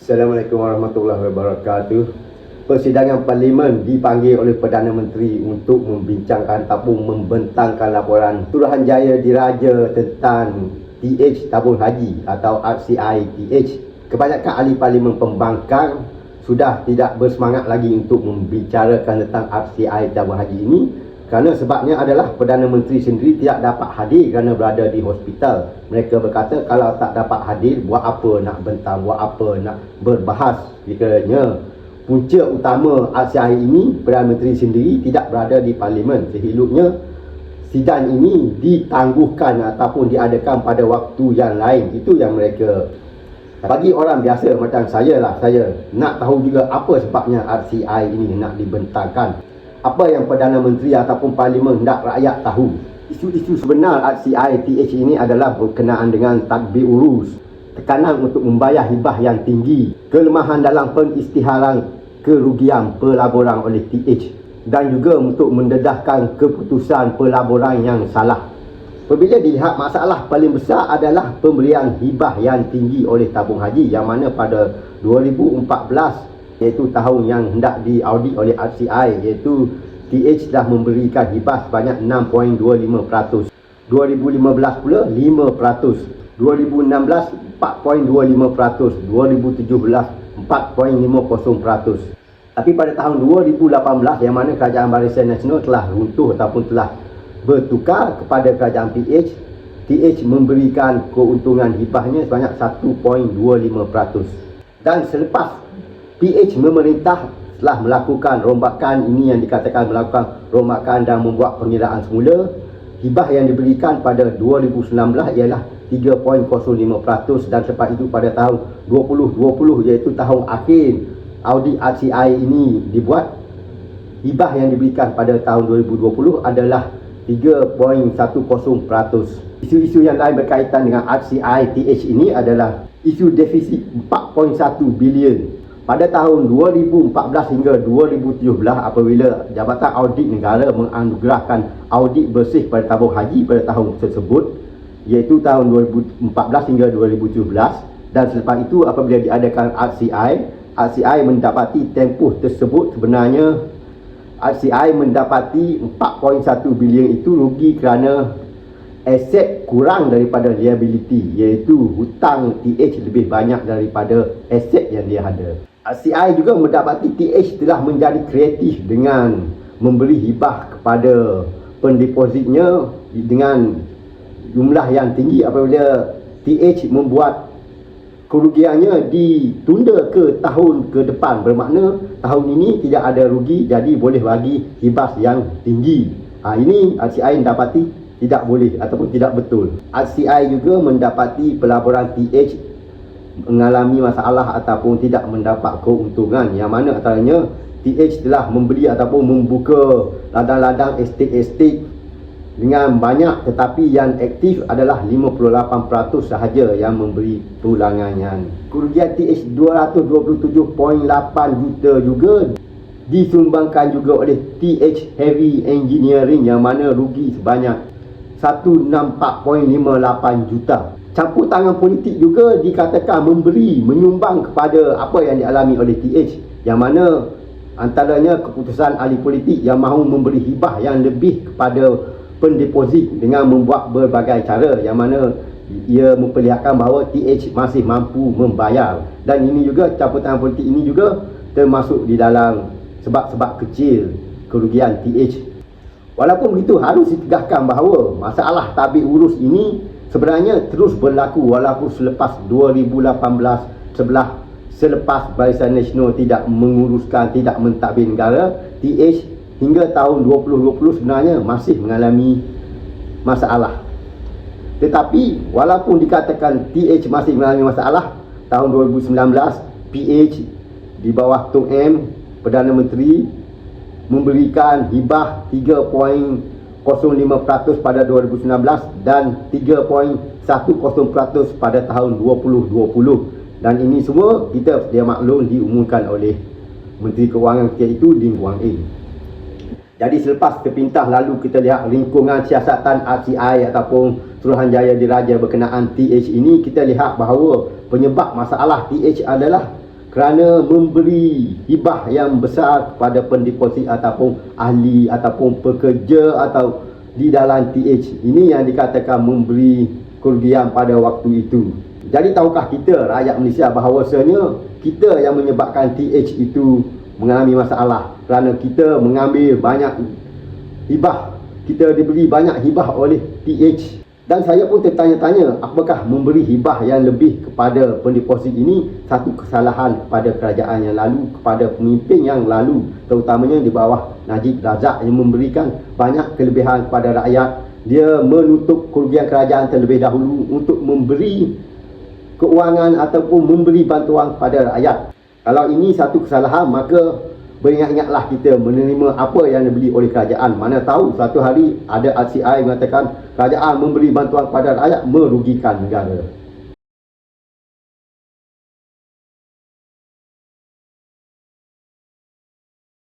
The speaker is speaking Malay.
Assalamualaikum warahmatullahi wabarakatuh. Persidangan Parlimen dipanggil oleh Perdana Menteri untuk membincangkan ataupun membentangkan laporan Suruhanjaya Diraja tentang TH tabung haji atau RCI TH. Kebanyakan ahli Parlimen pembangkang sudah tidak bersemangat lagi untuk membicarakan tentang RCI tabung haji ini, kerana sebabnya adalah Perdana Menteri sendiri tidak dapat hadir kerana berada di hospital. Mereka berkata kalau tak dapat hadir, buat apa nak bentang, buat apa nak berbahas. Kiranya punca utama RCI ini, Perdana Menteri sendiri tidak berada di Parlimen. Seheluknya sidang ini ditangguhkan ataupun diadakan pada waktu yang lain. Itu yang mereka. Bagi orang biasa macam saya nak tahu juga apa sebabnya RCI ini nak dibentangkan. Apa yang Perdana Menteri ataupun Parlimen hendak rakyat tahu. Isu-isu sebenar RCI TH ini adalah berkenaan dengan tadbir urus, tekanan untuk membayar hibah yang tinggi, kelemahan dalam pengisytiharan kerugian pelaburan oleh TH, dan juga untuk mendedahkan keputusan pelaburan yang salah. Apabila dilihat, masalah paling besar adalah pemberian hibah yang tinggi oleh tabung haji, yang mana pada 2014, iaitu tahun yang hendak diaudit oleh RCI, iaitu TH telah memberikan hibah sebanyak 6.25%, 2015 pula 5%, 2016 4.25%, 2017 4.50%. Tapi pada tahun 2018, yang mana Kerajaan Barisan Nasional telah runtuh ataupun telah bertukar kepada Kerajaan PH, TH memberikan keuntungan hibahnya sebanyak 1.25%. Dan selepas PH memerintah telah melakukan rombakan, ini yang dikatakan melakukan rombakan dan membuat pengiraan semula, hibah yang diberikan pada 2019 ialah 3.05%, dan selepas itu pada tahun 2020, iaitu tahun akhir audit RCI ini dibuat, hibah yang diberikan pada tahun 2020 adalah 3.10%. Isu-isu yang lain berkaitan dengan RCI TH ini adalah isu defisit 4.1 bilion. Pada tahun 2014 hingga 2017, apabila Jabatan Audit Negara menganugerahkan audit bersih pada tabung haji pada tahun tersebut, iaitu tahun 2014 hingga 2017, dan selepas itu apabila diadakan RCI mendapati tempoh tersebut sebenarnya RCI mendapati 4.1 bilion itu rugi kerana aset kurang daripada liability, iaitu hutang TH lebih banyak daripada aset yang dia ada. RCI juga mendapati TH telah menjadi kreatif dengan memberi hibah kepada pendepositnya dengan jumlah yang tinggi. Apabila TH membuat kerugiannya ditunda ke tahun ke depan, bermakna tahun ini tidak ada rugi, jadi boleh bagi hibah yang tinggi. Ini RCI mendapati tidak boleh ataupun tidak betul. RCI juga mendapati pelaburan TH mengalami masalah ataupun tidak mendapat keuntungan, yang mana antaranya TH telah membeli ataupun membuka ladang-ladang estate dengan banyak, tetapi yang aktif adalah 58% sahaja yang memberi pulangan. Kerugian TH 227.8 juta juga disumbangkan juga oleh TH Heavy Engineering, yang mana rugi sebanyak 164.58 juta. Campur tangan politik juga dikatakan menyumbang kepada apa yang dialami oleh TH, yang mana antaranya keputusan ahli politik yang mahu memberi hibah yang lebih kepada pendeposit dengan membuat berbagai cara, yang mana ia memperlihatkan bahawa TH masih mampu membayar. Dan ini juga, campur tangan politik ini juga termasuk di dalam sebab-sebab kecil kerugian TH. Walaupun begitu, harus ditegaskan bahawa masalah tabik urus ini sebenarnya terus berlaku walaupun selepas 2018, selepas Barisan Nasional tidak menguruskan, tidak mentadbir negara, TH hingga tahun 2020 sebenarnya masih mengalami masalah. Tetapi walaupun dikatakan TH masih mengalami masalah, tahun 2019 PH di bawah Tung M, Perdana Menteri, memberikan hibah 3.05% pada 2019 dan 3.10% pada tahun 2020. Dan ini semua kita sedia maklum diumumkan oleh Menteri Kewangan ketika itu, Ding Guan Eng. Jadi selepas terpintah, lalu kita lihat lingkungan siasatan RCI ataupun Suruhanjaya Diraja berkenaan TH ini, kita lihat bahawa penyebab masalah TH adalah kerana memberi hibah yang besar kepada pendeposit ataupun ahli ataupun pekerja atau di dalam TH. Ini yang dikatakan memberi kerugian pada waktu itu. Jadi tahukah kita rakyat Malaysia bahawasanya kita yang menyebabkan TH itu mengalami masalah kerana kita mengambil banyak hibah, kita diberi banyak hibah oleh TH. Dan saya pun tertanya-tanya, apakah memberi hibah yang lebih kepada pendeposit ini satu kesalahan kepada kerajaan yang lalu, kepada pemimpin yang lalu, terutamanya di bawah Najib Razak yang memberikan banyak kelebihan kepada rakyat. Dia menutup kerugian kerajaan terlebih dahulu untuk memberi keuangan ataupun memberi bantuan kepada rakyat. Kalau ini satu kesalahan, maka beringat-ingatlah kita menerima apa yang dibeli oleh kerajaan. Mana tahu satu hari ada RCI mengatakan kerajaan memberi bantuan kepada rakyat merugikan negara.